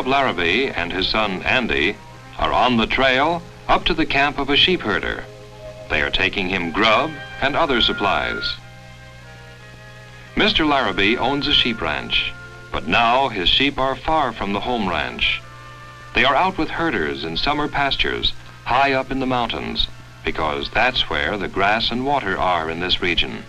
Philip Larrabee and his son Andy are on the trail up to the camp of a sheep herder. They are taking him grub and other supplies. Mr. Larrabee owns a sheep ranch, but now his sheep are far from the home ranch. They are out with herders in summer pastures high up in the mountains, because that's where the grass and water are in this region.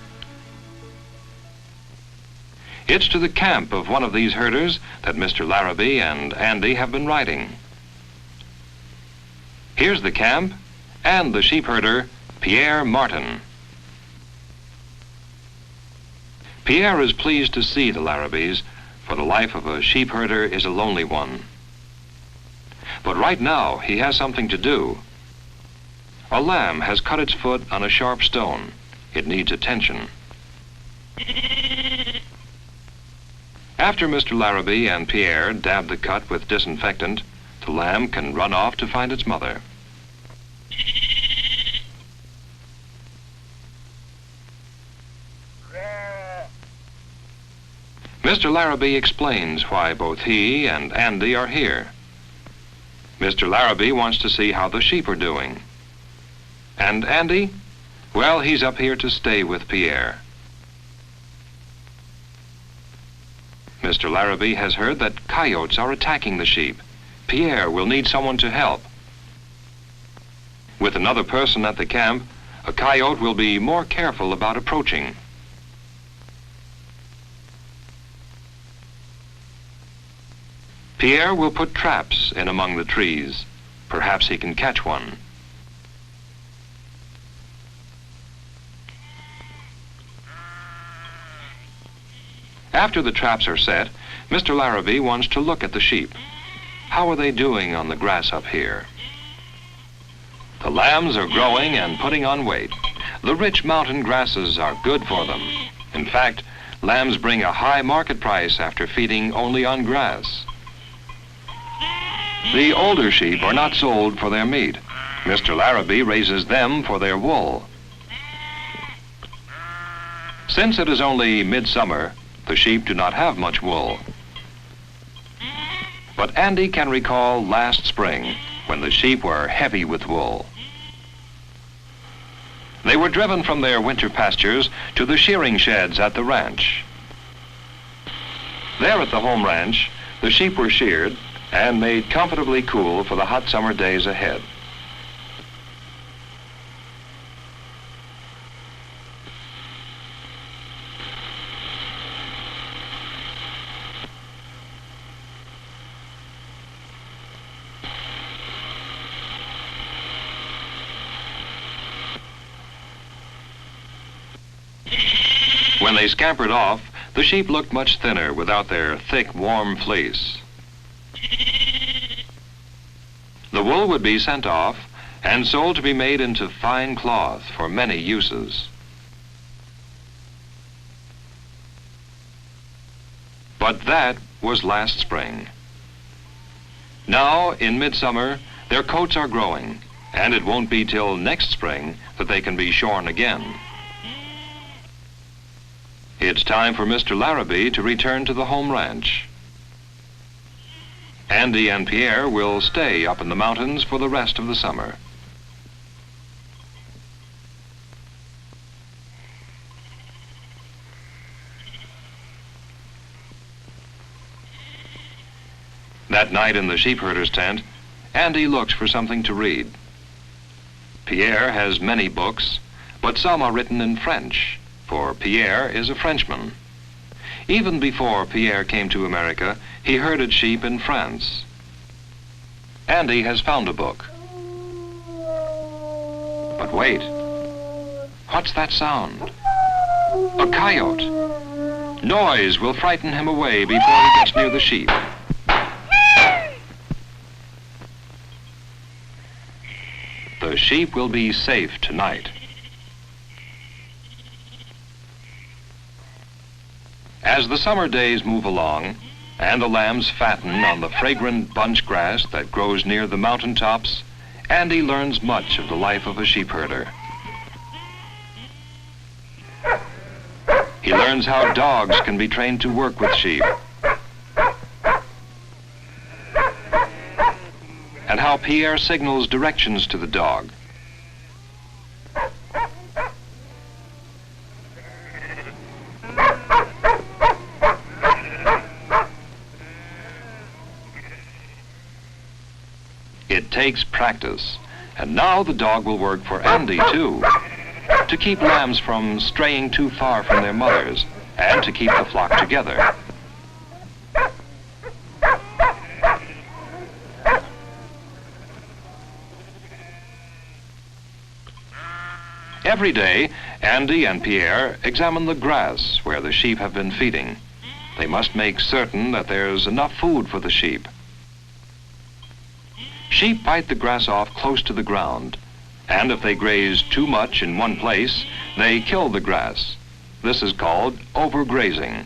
It's to the camp of one of these herders that Mr. Larrabee and Andy have been riding. Here's the camp and the sheep herder, Pierre Martin. Pierre is pleased to see the Larrabees, for the life of a sheep herder is a lonely one. But right now he has something to do. A lamb has cut its foot on a sharp stone. It needs attention. After Mr. Larrabee and Pierre dab the cut with disinfectant, the lamb can run off to find its mother. Mr. Larrabee explains why both he and Andy are here. Mr. Larrabee wants to see how the sheep are doing. And Andy? Well, he's up here to stay with Pierre. Mr. Larrabee has heard that coyotes are attacking the sheep. Pierre will need someone to help. With another person at the camp, a coyote will be more careful about approaching. Pierre will put traps in among the trees. Perhaps he can catch one. After the traps are set, Mr. Larrabee wants to look at the sheep. How are they doing on the grass up here? The lambs are growing and putting on weight. The rich mountain grasses are good for them. In fact, lambs bring a high market price after feeding only on grass. The older sheep are not sold for their meat. Mr. Larrabee raises them for their wool. Since it is only midsummer, the sheep do not have much wool. But Andy can recall last spring when the sheep were heavy with wool. They were driven from their winter pastures to the shearing sheds at the ranch. There at the home ranch, the sheep were sheared and made comfortably cool for the hot summer days ahead. When they scampered off, the sheep looked much thinner without their thick, warm fleece. The wool would be sent off and sold to be made into fine cloth for many uses. But that was last spring. Now, in midsummer, their coats are growing, and it won't be till next spring that they can be shorn again. It's time for Mr. Larrabee to return to the home ranch. Andy and Pierre will stay up in the mountains for the rest of the summer. That night in the sheepherder's tent, Andy looks for something to read. Pierre has many books, but some are written in French, for Pierre is a Frenchman. Even before Pierre came to America, he herded sheep in France. Andy has found a book. But wait, what's that sound? A coyote. Noise will frighten him away before he gets near the sheep. The sheep will be safe tonight. As the summer days move along, and the lambs fatten on the fragrant bunch grass that grows near the mountain tops, Andy learns much of the life of a sheep herder. He learns how dogs can be trained to work with sheep. Now Pierre signals directions to the dog. It takes practice, and now the dog will work for Andy too, to keep lambs from straying too far from their mothers and to keep the flock together. Every day, Andy and Pierre examine the grass where the sheep have been feeding. They must make certain that there's enough food for the sheep. Sheep bite the grass off close to the ground, and if they graze too much in one place, they kill the grass. This is called overgrazing.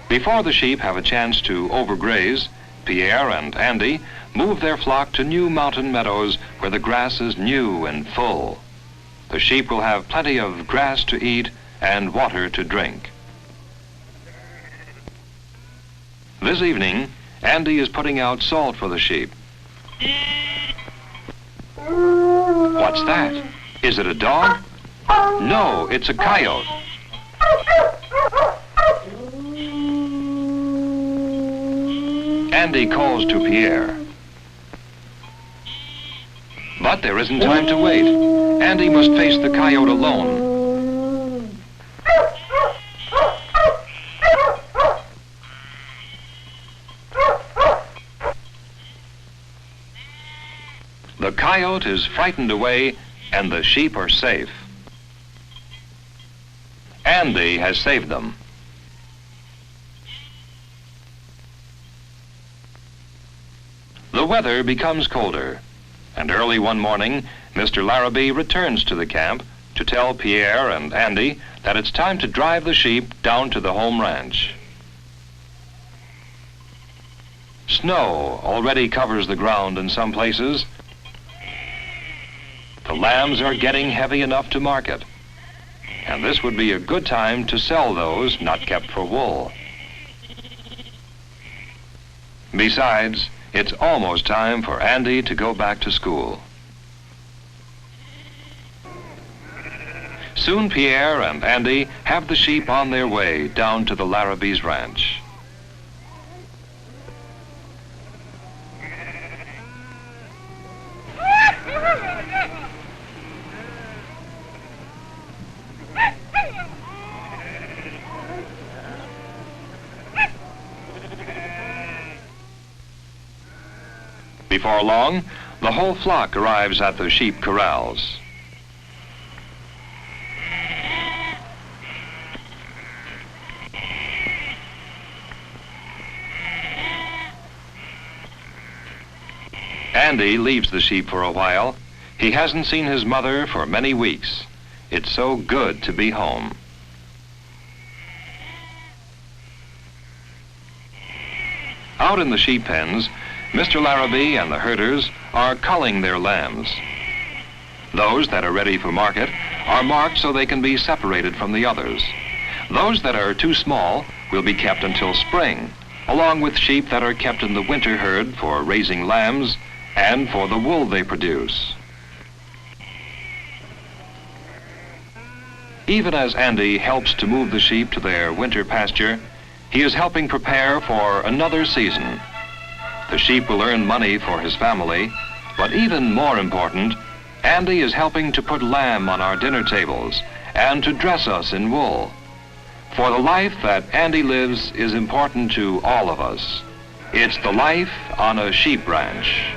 Before the sheep have a chance to overgraze, Pierre and Andy move their flock to new mountain meadows where the grass is new and full. The sheep will have plenty of grass to eat and water to drink. This evening, Andy is putting out salt for the sheep. What's that? Is it a dog? No, it's a coyote. Andy calls to Pierre. But there isn't time to wait. Andy must face the coyote alone. The coyote is frightened away and the sheep are safe. Andy has saved them. The weather becomes colder, and early one morning, Mr. Larrabee returns to the camp to tell Pierre and Andy that it's time to drive the sheep down to the home ranch. Snow already covers the ground in some places. The lambs are getting heavy enough to market, and this would be a good time to sell those not kept for wool. Besides, it's almost time for Andy to go back to school. Soon Pierre and Andy have the sheep on their way down to the Larrabee's ranch. Before long, the whole flock arrives at the sheep corrals. Andy leaves the sheep for a while. He hasn't seen his mother for many weeks. It's so good to be home. Out in the sheep pens, Mr. Larrabee and the herders are culling their lambs. Those that are ready for market are marked so they can be separated from the others. Those that are too small will be kept until spring, along with sheep that are kept in the winter herd for raising lambs and for the wool they produce. Even as Andy helps to move the sheep to their winter pasture, he is helping prepare for another season. The sheep will earn money for his family, but even more important, Andy is helping to put lamb on our dinner tables and to dress us in wool. For the life that Andy lives is important to all of us. It's the life on a sheep ranch.